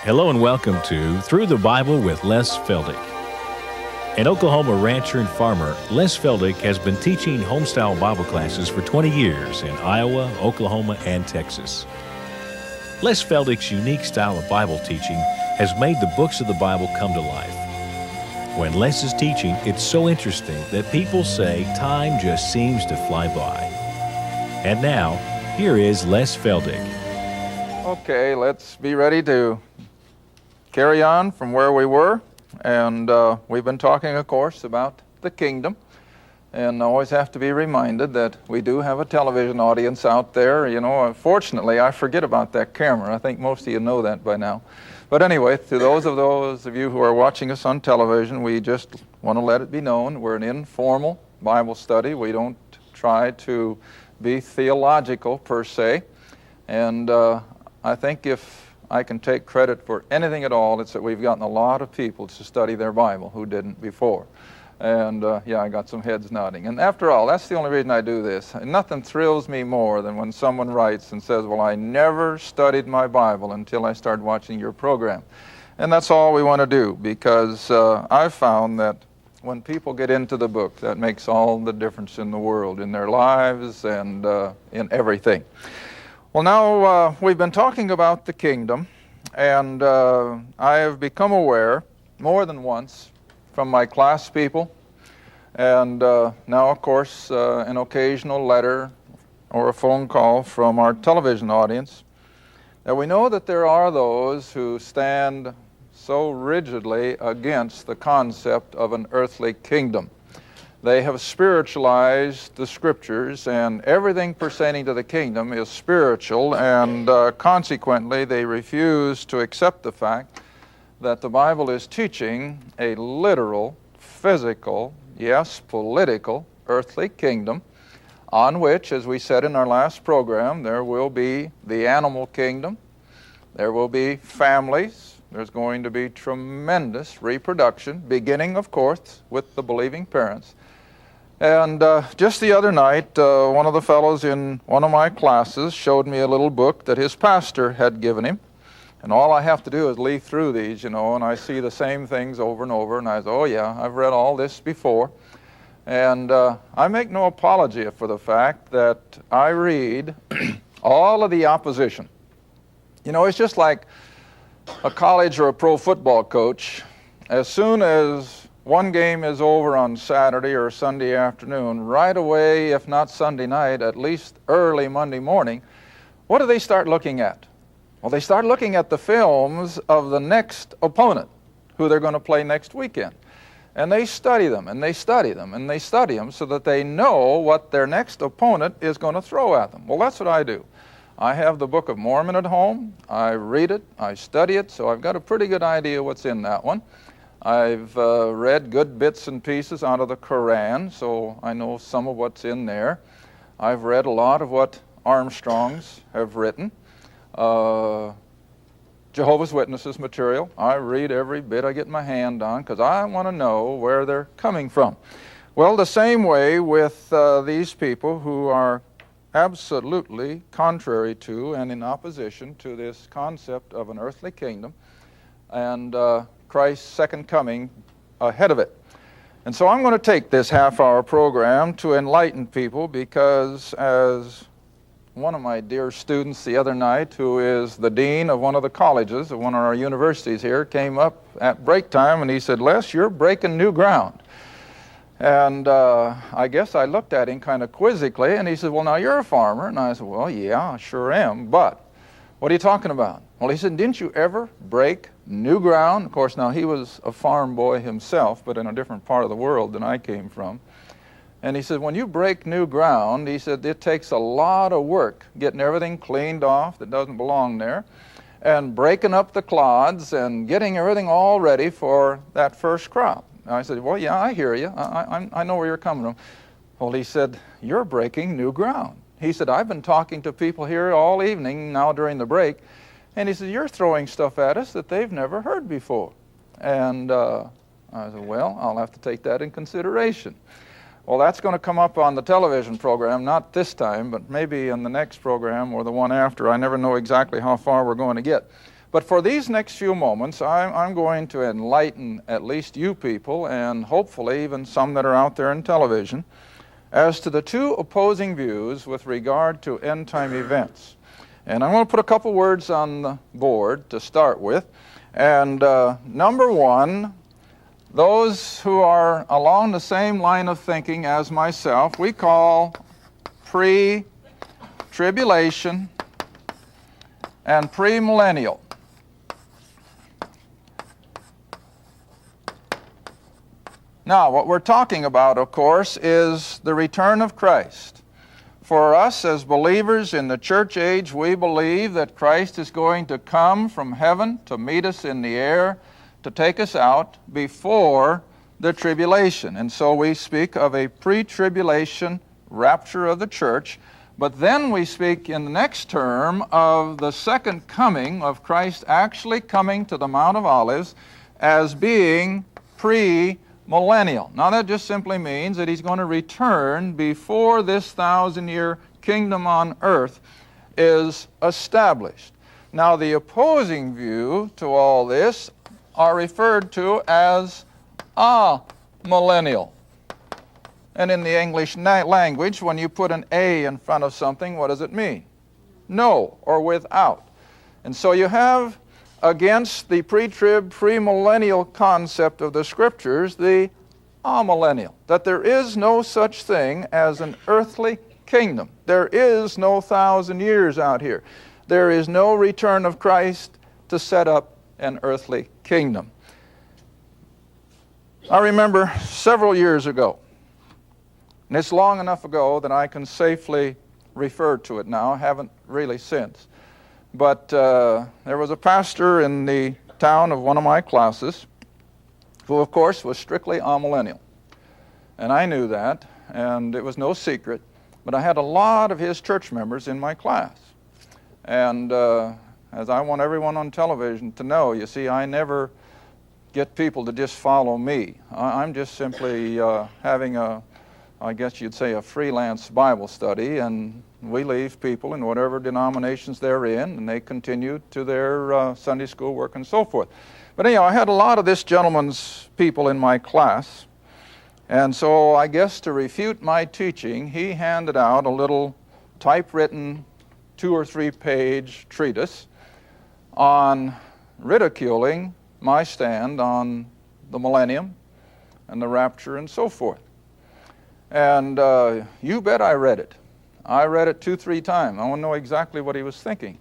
Hello and welcome to Through the Bible with Les Feldick. An Oklahoma rancher and farmer, Les Feldick has been teaching homestyle Bible classes for 20 years in Iowa, Oklahoma, and Texas. Les Feldick's unique style of Bible teaching has made the books of the Bible come to life. When Les is teaching, it's so interesting that people say time just seems to fly by. And now, here is Les Feldick. Okay, let's be ready to carry on from where we were. And we've been talking, of course, about the kingdom. And I always have to be reminded that we do have a television audience out there. You know, unfortunately, I forget about that camera. I think most of you know that by now. But anyway, to those of you who are watching us on television, we just want to let it be known we're an informal Bible study. We don't try to be theological per se. And I think if I can take credit for anything at all, it's that we've gotten a lot of people to study their Bible who didn't before. And yeah, I got some heads nodding. And after all, that's the only reason I do this. Nothing thrills me more than when someone writes and says, well, I never studied my Bible until I started watching your program. And that's all we want to do, because I've found that when people get into the book, that makes all the difference in the world, in their lives and in everything. Well, now we've been talking about the kingdom, and I have become aware more than once from my class people, and now, of course, an occasional letter or a phone call from our television audience, that we know that there are those who stand so rigidly against the concept of an earthly kingdom. They have spiritualized the scriptures, and everything pertaining to the kingdom is spiritual, and consequently they refuse to accept the fact that the Bible is teaching a literal, physical, yes, political, earthly kingdom, on which, as we said in our last program, there will be the animal kingdom, there will be families, there's going to be tremendous reproduction, beginning, of course, with the believing parents. And just the other night, one of the fellows in one of my classes showed me a little book that his pastor had given him. And all I have to do is leaf through these, you know, and I see the same things over and over. And I say, oh yeah, I've read all this before. And I make no apology for the fact that I read all of the opposition. You know, it's just like a college or a pro football coach. As soon as one game is over on Saturday or Sunday afternoon, right away, if not Sunday night, at least early Monday morning, what do they start looking at? Well, they start looking at the films of the next opponent who they're going to play next weekend. And they study them, and they study them, and they study them so that they know what their next opponent is going to throw at them. Well, that's what I do. I have the Book of Mormon at home. I read it. I study it, so I've got a pretty good idea what's in that one. I've read good bits and pieces out of the Quran, so I know some of what's in there. I've read a lot of what Armstrongs have written. Jehovah's Witnesses material. I read every bit I get my hand on because I want to know where they're coming from. Well, the same way with these people who are absolutely contrary to and in opposition to this concept of an earthly kingdom and Christ's second coming ahead of it. And so I'm going to take this half-hour program to enlighten people, because as one of my dear students the other night, who is the dean of one of the colleges of one of our universities here, came up at break time and he said, Les, you're breaking new ground. And I guess I looked at him kind of quizzically, and he said, well, now you're a farmer. And I said, well, yeah, I sure am, but what are you talking about? Well, he said, didn't you ever break new ground? Of course, now he was a farm boy himself, but in a different part of the world than I came from. And he said, when you break new ground, he said, it takes a lot of work getting everything cleaned off that doesn't belong there, and breaking up the clods and getting everything all ready for that first crop. And I said, well, yeah, I hear you. I know where you're coming from. Well, he said, you're breaking new ground. He said, I've been talking to people here all evening now during the break, and he said, you're throwing stuff at us that they've never heard before. And I said, well, I'll have to take that in consideration. Well, that's going to come up on the television program, not this time, but maybe in the next program or the one after. I never know exactly how far we're going to get. But for these next few moments, I'm going to enlighten at least you people, and hopefully even some that are out there in television, as to the two opposing views with regard to end-time events. And I'm going to put a couple words on the board to start with. And number one, those who are along the same line of thinking as myself, we call pre-tribulation and premillennial. Now, what we're talking about, of course, is the return of Christ. For us as believers in the church age, we believe that Christ is going to come from heaven to meet us in the air, to take us out before the tribulation. And so we speak of a pre-tribulation rapture of the church, but then we speak in the next term of the second coming of Christ actually coming to the Mount of Olives as being pre-millennial. Now that just simply means that he's going to return before this 1,000-year kingdom on earth is established. Now the opposing view to all this are referred to as amillennial. And in the English language, when you put an A in front of something, what does it mean? No, or without. And so you have, against the pre-trib, premillennial concept of the Scriptures, the amillennial, that there is no such thing as an earthly kingdom. There is no 1,000 years out here. There is no return of Christ to set up an earthly kingdom. I remember several years ago, and it's long enough ago that I can safely refer to it now. I haven't really since. But there was a pastor in the town of one of my classes who, of course, was strictly amillennial. And I knew that, and it was no secret. But I had a lot of his church members in my class. And as I want everyone on television to know, you see, I never get people to just follow me. I'm just simply having I guess you'd say, a freelance Bible study, and we leave people in whatever denominations they're in, and they continue to their Sunday school work and so forth. But anyhow, I had a lot of this gentleman's people in my class, and so I guess to refute my teaching, he handed out a little typewritten 2 or 3 page treatise on ridiculing my stand on the millennium and the rapture and so forth. And you bet I read it. I read it 2-3 times. I want to know exactly what he was thinking.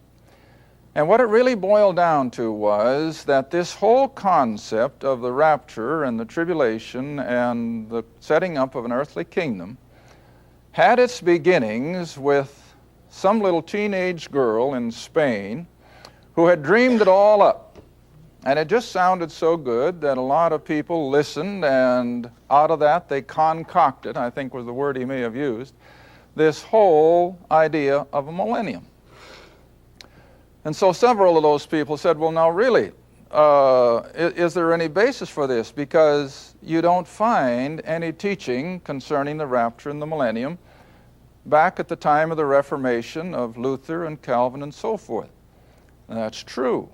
And what it really boiled down to was that this whole concept of the rapture and the tribulation and the setting up of an earthly kingdom had its beginnings with some little teenage girl in Spain who had dreamed it all up. And it just sounded so good that a lot of people listened, and out of that they concocted, I think was the word he may have used, this whole idea of a millennium. And so several of those people said, well, now really, is there any basis for this? Because you don't find any teaching concerning the rapture and the millennium back at the time of the Reformation of Luther and Calvin and so forth. And that's true.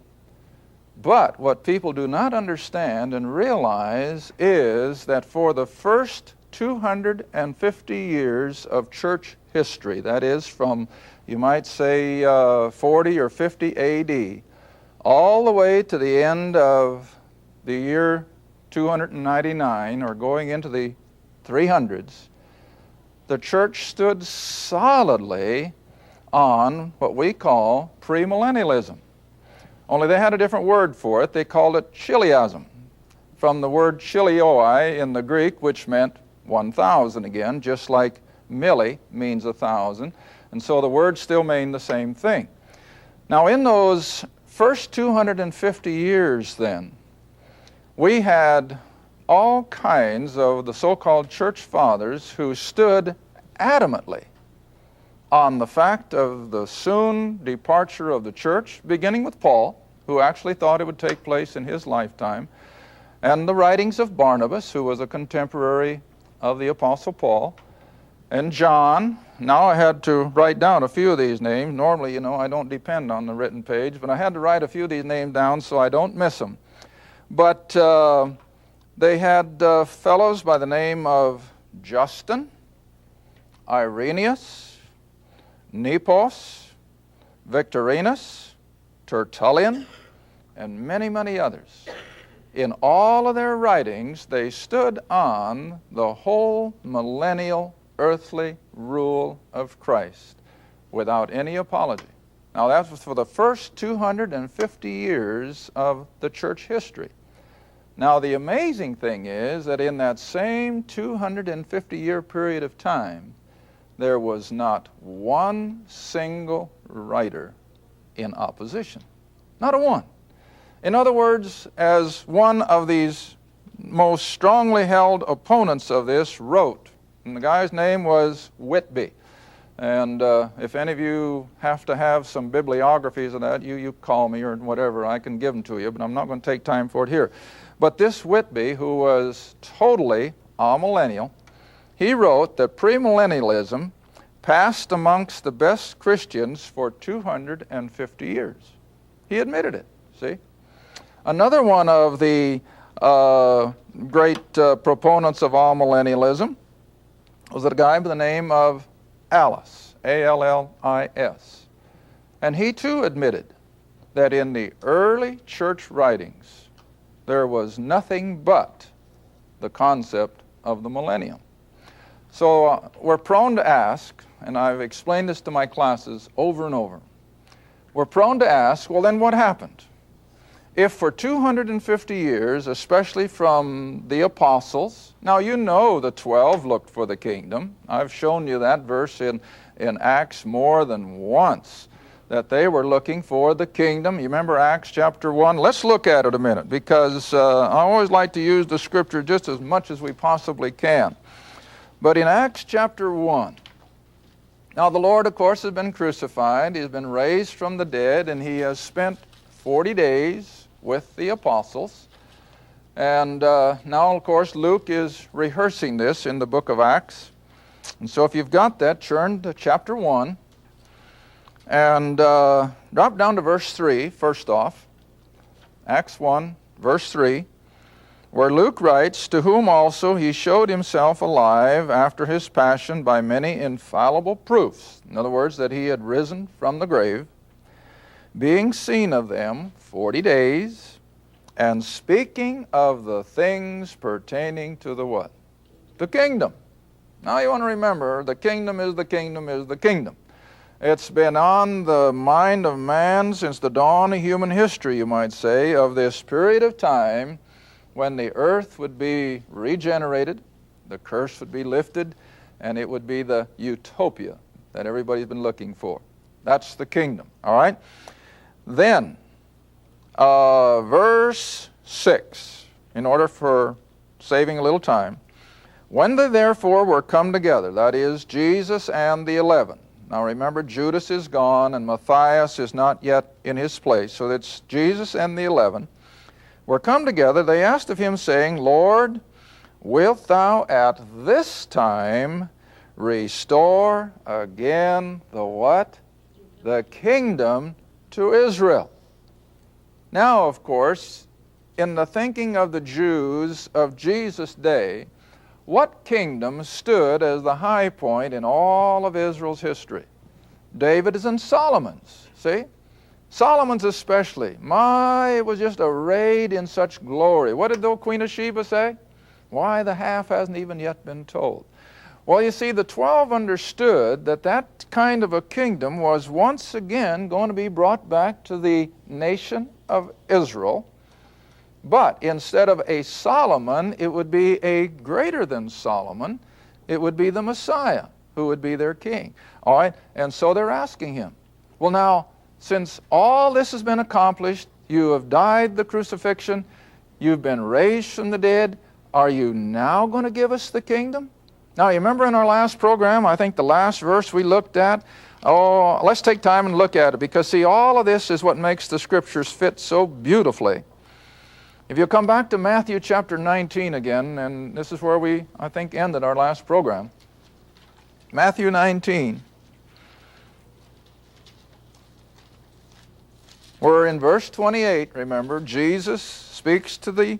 But what people do not understand and realize is that for the first 250 years of church history, that is from, you might say, 40 or 50 AD, all the way to the end of the year 299, or going into the 300s, the church stood solidly on what we call premillennialism. Only they had a different word for it. They called it chiliasm, from the word chilioi in the Greek, which meant 1,000 again, just like milli means 1,000. And so the words still mean the same thing. Now in those first 250 years then, we had all kinds of the so-called church fathers who stood adamantly on the fact of the soon departure of the church, beginning with Paul, who actually thought it would take place in his lifetime, and the writings of Barnabas, who was a contemporary of the Apostle Paul, and John, now I had to write down a few of these names. Normally, you know, I don't depend on the written page, but I had to write a few of these names down so I don't miss them. But they had fellows by the name of Justin, Irenaeus, Nepos, Victorinus, Tertullian, and many, many others. In all of their writings, they stood on the whole millennial earthly rule of Christ without any apology. Now, that was for the first 250 years of the church history. Now, the amazing thing is that in that same 250-year period of time, there was not one single writer in opposition. Not a one. In other words, as one of these most strongly held opponents of this wrote, and the guy's name was Whitby. And if any of you have to have some bibliographies of that, you call me or whatever, I can give them to you, but I'm not going to take time for it here. But this Whitby, who was totally amillennial, he wrote that premillennialism passed amongst the best Christians for 250 years. He admitted it, see? Another one of the great proponents of amillennialism was a guy by the name of Allis, A-L-L-I-S. And he too admitted that in the early church writings, there was nothing but the concept of the millennium. So we're prone to ask, and I've explained this to my classes over and over, we're prone to ask, well, then what happened? If for 250 years, especially from the apostles, now you know the 12 looked for the kingdom. I've shown you that verse in Acts more than once, that they were looking for the kingdom. You remember Acts chapter 1? Let's look at it a minute, because I always like to use the scripture just as much as we possibly can. But in Acts chapter 1, now the Lord, of course, has been crucified. He's been raised from the dead, and he has spent 40 days with the apostles. And now, of course, Luke is rehearsing this in the book of Acts. And so if you've got that, turn to chapter 1 and drop down to verse 3 first off. Acts 1, verse 3, where Luke writes, "To whom also he showed himself alive after his passion by many infallible proofs." In other words, that he had risen from the grave, "being seen of them 40 days, and speaking of the things pertaining to the what? The kingdom." Now you want to remember, the kingdom is the kingdom is the kingdom. It's been on the mind of man since the dawn of human history, you might say, of this period of time when the earth would be regenerated, the curse would be lifted, and it would be the utopia that everybody's been looking for. That's the kingdom, all right? Then, verse 6, in order for saving a little time, "When they therefore were come together," that is, Jesus and the 11. Now remember, Judas is gone and Matthias is not yet in his place, so it's Jesus and the 11. "Were come together, they asked of him, saying, Lord, wilt thou at this time restore again the what? The kingdom to Israel." Now, of course, in the thinking of the Jews of Jesus' day, what kingdom stood as the high point in all of Israel's history? David's and Solomon's, see? Solomon's especially. My, it was just arrayed in such glory. What did the Queen of Sheba say? Why, the half hasn't even yet been told. Well, you see, the 12 understood that that kind of a kingdom was once again going to be brought back to the nation of Israel. But instead of a Solomon, it would be a greater than Solomon. It would be the Messiah who would be their king. All right? And so they're asking him, well, now, since all this has been accomplished, you have died the crucifixion, you've been raised from the dead, are you now going to give us the kingdom? Now, you remember in our last program, I think the last verse we looked at, let's take time and look at it, because see, all of this is what makes the scriptures fit so beautifully. If you come back to Matthew chapter 19 again, and this is where we, I think, ended our last program. Matthew 19. We're in verse 28, remember. Jesus speaks to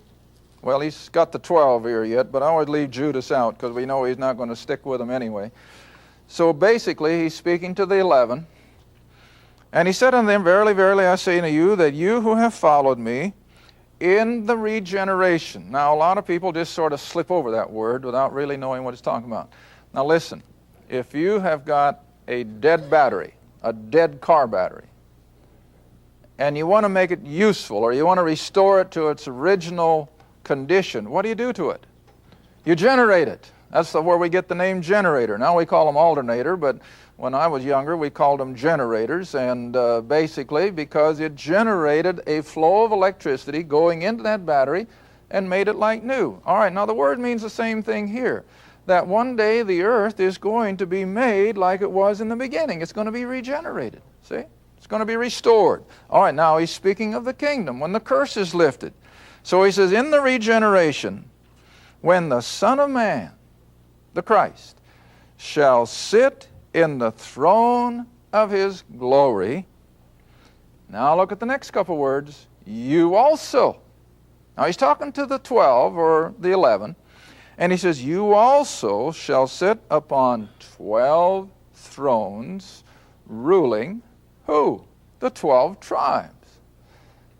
well, he's got the 12 here yet, but I would leave Judas out because we know he's not going to stick with them anyway. So basically, he's speaking to the 11. And he said unto them, Verily, verily, I say unto you, that you who have followed me in the regeneration. Now, a lot of people just sort of slip over that word without really knowing what it's talking about. Now, listen. If you have got a dead battery, a dead car battery, and you want to make it useful, or you want to restore it to its original condition, what do you do to it? You generate it. That's where we get the name generator. Now we call them alternator, but when I was younger, we called them generators, and basically because it generated a flow of electricity going into that battery and made it like new. All right, now the word means the same thing here, that one day the earth is going to be made like it was in the beginning. It's going to be regenerated, see? It's going to be restored. All right, now he's speaking of the kingdom, when the curse is lifted. So he says, in the regeneration, when the Son of Man, the Christ, shall sit in the throne of his glory. Now look at the next couple words. You also. Now he's talking to the 12 or the 11. And he says, you also shall sit upon 12 thrones, ruling who? The 12 tribes.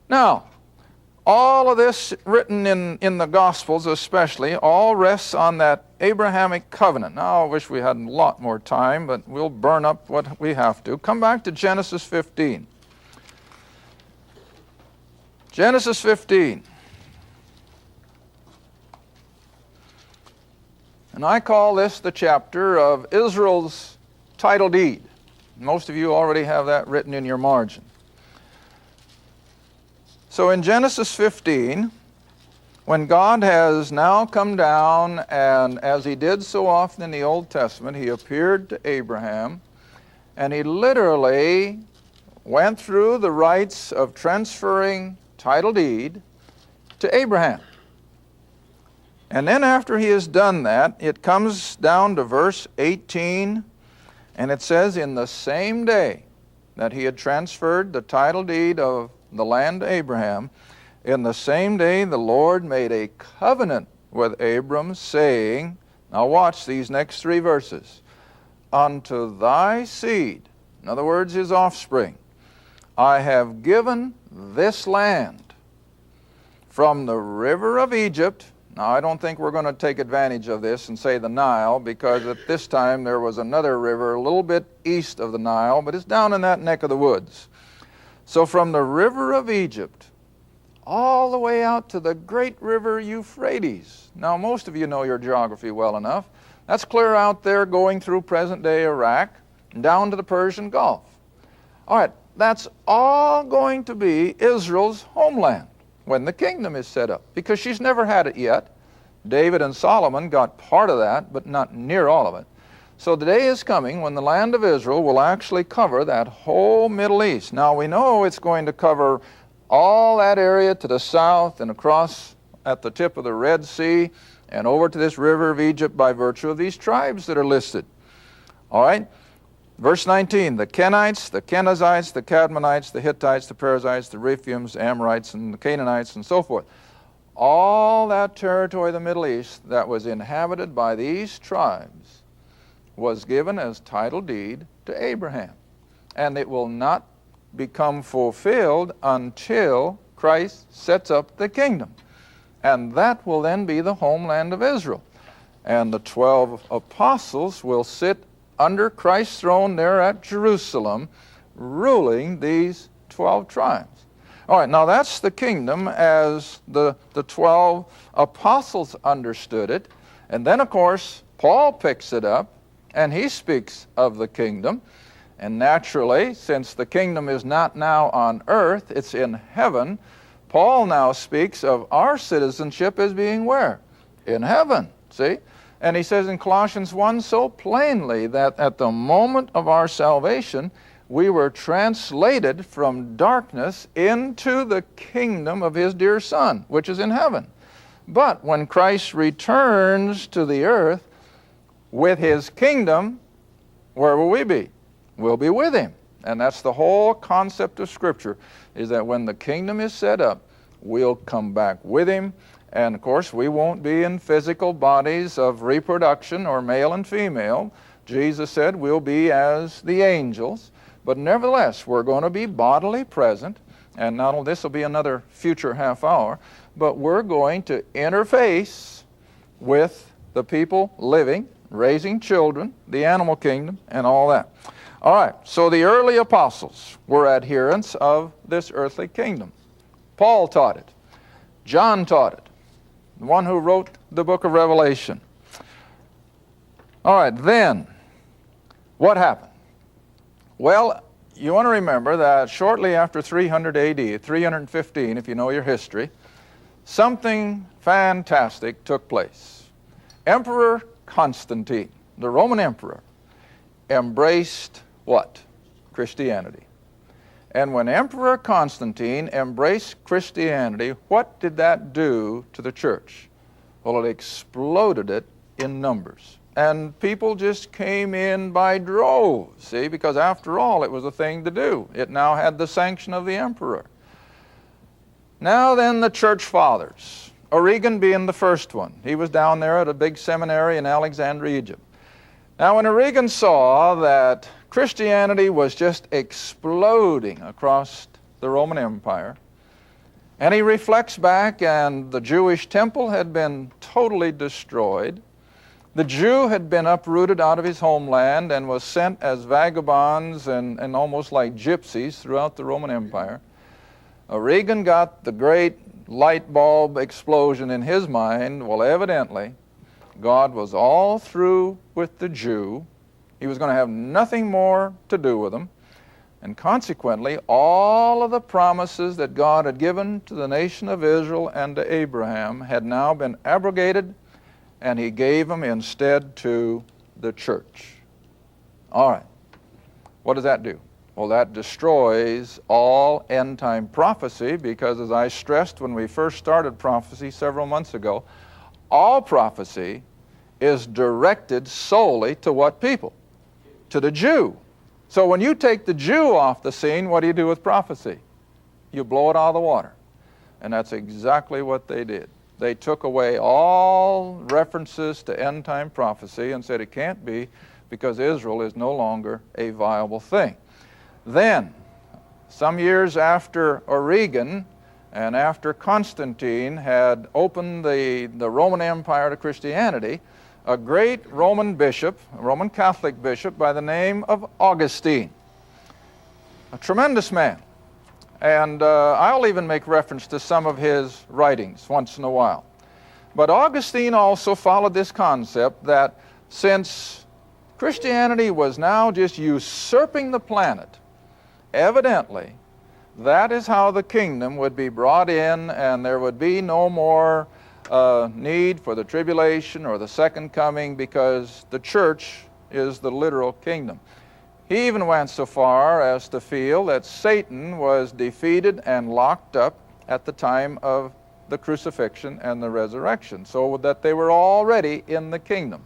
Now, all of this written in the Gospels especially, all rests on that Abrahamic covenant. Now, I wish we had a lot more time, but we'll burn up what we have to. Come back to Genesis 15. Genesis 15. And I call this the chapter of Israel's title deed. Most of you already have that written in your margin. So in Genesis 15, when God has now come down, and as he did so often in the Old Testament, he appeared to Abraham, and he literally went through the rites of transferring title deed to Abraham. And then after he has done that, it comes down to verse 18, and it says, in the same day that he had transferred the title deed of the land to Abraham, in the same day the Lord made a covenant with Abram, saying, now watch these next three verses, unto thy seed, in other words, his offspring, I have given this land from the river of Egypt. Now, I don't think we're going to take advantage of this and say the Nile, because at this time there was another river a little bit east of the Nile, but it's down in that neck of the woods. So from the river of Egypt all the way out to the great river Euphrates. Now, most of you know your geography well enough. That's clear out there going through present-day Iraq and down to the Persian Gulf. All right, that's all going to be Israel's homeland when the kingdom is set up, because she's never had it yet. David and Solomon got part of that, but not near all of it. So the day is coming when the land of Israel will actually cover that whole Middle East. Now we know it's going to cover all that area to the south and across at the tip of the Red Sea and over to this river of Egypt by virtue of these tribes that are listed. All right? Verse 19, the Kenites, the Kenizzites, the Cadmonites, the Hittites, the Perizzites, the Rephaims, Amorites, and the Canaanites, and so forth. All that territory of the Middle East that was inhabited by these tribes was given as title deed to Abraham. And it will not become fulfilled until Christ sets up the kingdom. And that will then be the homeland of Israel. And the 12 apostles will sit under Christ's throne there at Jerusalem, ruling these 12 tribes. All right, now that's the kingdom as the 12 apostles understood it. And then, of course, Paul picks it up, and he speaks of the kingdom. And naturally, since the kingdom is not now on earth, it's in heaven, Paul now speaks of our citizenship as being where? In heaven, see? And he says in Colossians 1 so plainly that at the moment of our salvation, we were translated from darkness into the kingdom of his dear Son, which is in heaven. But when Christ returns to the earth with his kingdom, where will we be? We'll be with him. And that's the whole concept of Scripture, is that when the kingdom is set up, we'll come back with him. And of course, we won't be in physical bodies of reproduction or male and female. Jesus said we'll be as the angels. But nevertheless, we're going to be bodily present. And not only this will be another future half hour, but we're going to interface with the people living, raising children, the animal kingdom, and all that. All right, so the early apostles were adherents of this earthly kingdom. Paul taught it. John taught it, the one who wrote the book of Revelation. All right, then, what happened? Well, you want to remember that shortly after 300 AD, 315 if you know your history, something fantastic took place. Emperor Constantine, the Roman emperor, embraced what? Christianity. And when Emperor Constantine embraced Christianity, what did that do to the church? Well, it exploded it in numbers. And people just came in by droves, see, because after all, it was a thing to do. It now had the sanction of the emperor. Now then, the church fathers, Origen being the first one. He was down there at a big seminary in Alexandria, Egypt. Now, when Origen saw that Christianity was just exploding across the Roman Empire, and he reflects back, and the Jewish temple had been totally destroyed. The Jew had been uprooted out of his homeland and was sent as vagabonds and almost like gypsies throughout the Roman Empire. Origen got the great light bulb explosion in his mind. Well, evidently, God was all through with the Jew. He was going to have nothing more to do with them. And consequently, all of the promises that God had given to the nation of Israel and to Abraham had now been abrogated, and he gave them instead to the church. All right. What does that do? Well, that destroys all end-time prophecy, because as I stressed when we first started prophecy several months ago, all prophecy is directed solely to what people? To the Jew. So when you take the Jew off the scene, what do you do with prophecy? You blow it out of the water. And that's exactly what they did. They took away all references to end-time prophecy and said it can't be, because Israel is no longer a viable thing. Then, some years after Origen and after Constantine had opened the Roman Empire to Christianity, a great Roman bishop, a Roman Catholic bishop by the name of Augustine, a tremendous man. And I'll even make reference to some of his writings once in a while. But Augustine also followed this concept that since Christianity was now just usurping the planet, evidently, that is how the kingdom would be brought in, and there would be no more need for the tribulation or the second coming, because the church is the literal kingdom. He even went so far as to feel that Satan was defeated and locked up at the time of the crucifixion and the resurrection, so that they were already in the kingdom.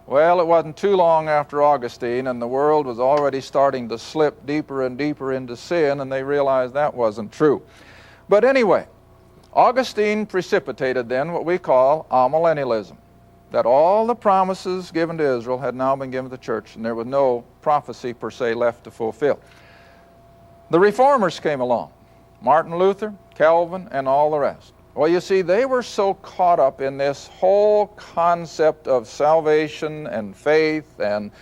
Well, it wasn't too long after Augustine, and the world was already starting to slip deeper and deeper into sin, and they realized that wasn't true. But anyway, Augustine precipitated then what we call amillennialism, that all the promises given to Israel had now been given to the church, and there was no prophecy per se left to fulfill. The reformers came along, Martin Luther, Calvin, and all the rest. Well, you see, they were so caught up in this whole concept of salvation and faith and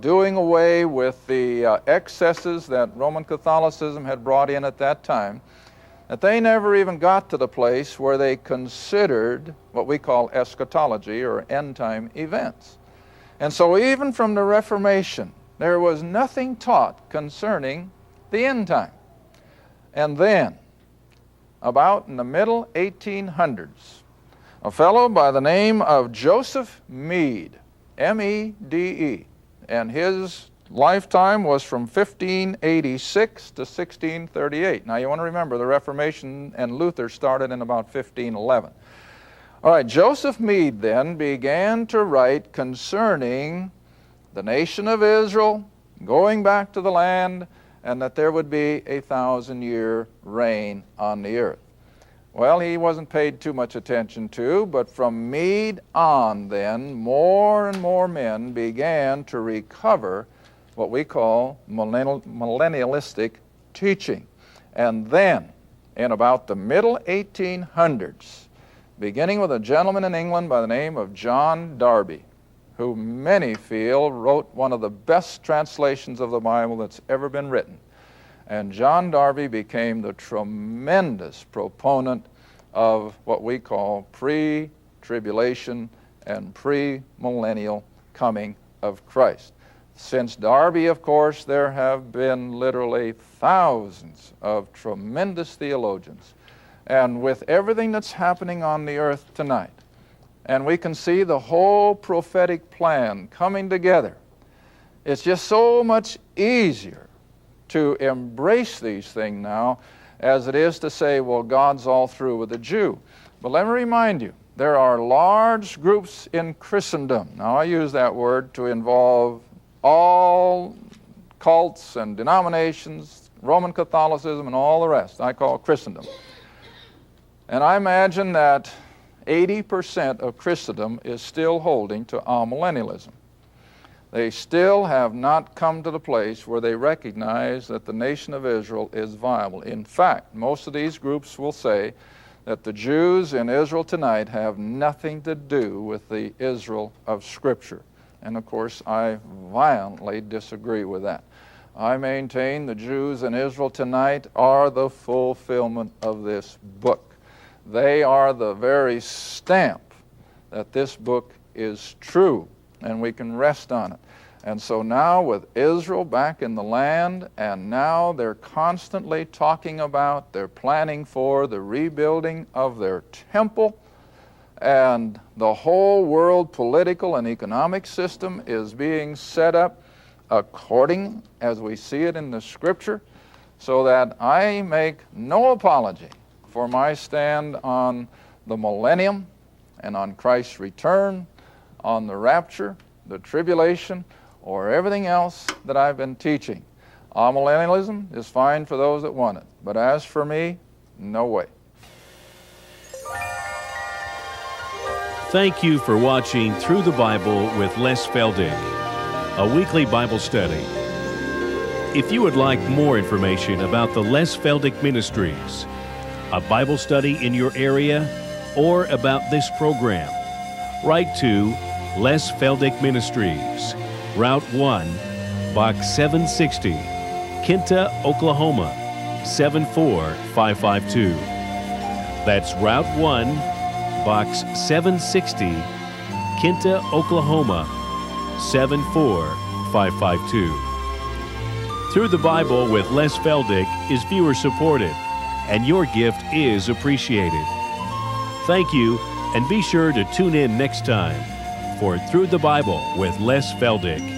doing away with the excesses that Roman Catholicism had brought in at that time, that they never even got to the place where they considered what we call eschatology, or end-time events. And so even from the Reformation, there was nothing taught concerning the end time. And then, about in the middle 1800s, a fellow by the name of Joseph Mede, M-E-D-E, and his lifetime was from 1586 to 1638. Now you want to remember the Reformation and Luther started in about 1511. All right, Joseph Mede then began to write concerning the nation of Israel going back to the land, and that there would be a 1,000-year reign on the earth. Well, he wasn't paid too much attention to, but from Mede on then, more and more men began to recover what we call millennialistic teaching. And then, in about the middle 1800s, beginning with a gentleman in England by the name of John Darby, who many feel wrote one of the best translations of the Bible that's ever been written. And John Darby became the tremendous proponent of what we call pre-tribulation and pre-millennial coming of Christ. Since Darby, of course, there have been literally thousands of tremendous theologians. And with everything that's happening on the earth tonight, and we can see the whole prophetic plan coming together, it's just so much easier to embrace these things now as it is to say, well, God's all through with the Jew. But let me remind you, there are large groups in Christendom. Now, I use that word to involve all cults and denominations, Roman Catholicism, and all the rest. I call Christendom. And I imagine that 80% of Christendom is still holding to amillennialism. They still have not come to the place where they recognize that the nation of Israel is viable. In fact, most of these groups will say that the Jews in Israel tonight have nothing to do with the Israel of Scripture. And of course, I violently disagree with that. I maintain the Jews in Israel tonight are the fulfillment of this book. They are the very stamp that this book is true, and we can rest on it. And so now with Israel back in the land, and now they're constantly talking about, they're planning for the rebuilding of their temple, and the whole world political and economic system is being set up according as we see it in the Scripture, so that I make no apology for my stand on the millennium and on Christ's return, on the rapture, the tribulation, or everything else that I've been teaching. Amillennialism is fine for those that want it, but as for me, no way. Thank you for watching Through the Bible with Les Feldick, a weekly Bible study. If you would like more information about the Les Feldick Ministries, a Bible study in your area, or about this program, write to Les Feldick Ministries, Route 1, Box 760, Kinta, Oklahoma, 74552. That's Route 1, Box 760, Kinta, Oklahoma, 74552. Through the Bible with Les Feldick is viewer supported, and your gift is appreciated. Thank you, and be sure to tune in next time for Through the Bible with Les Feldick.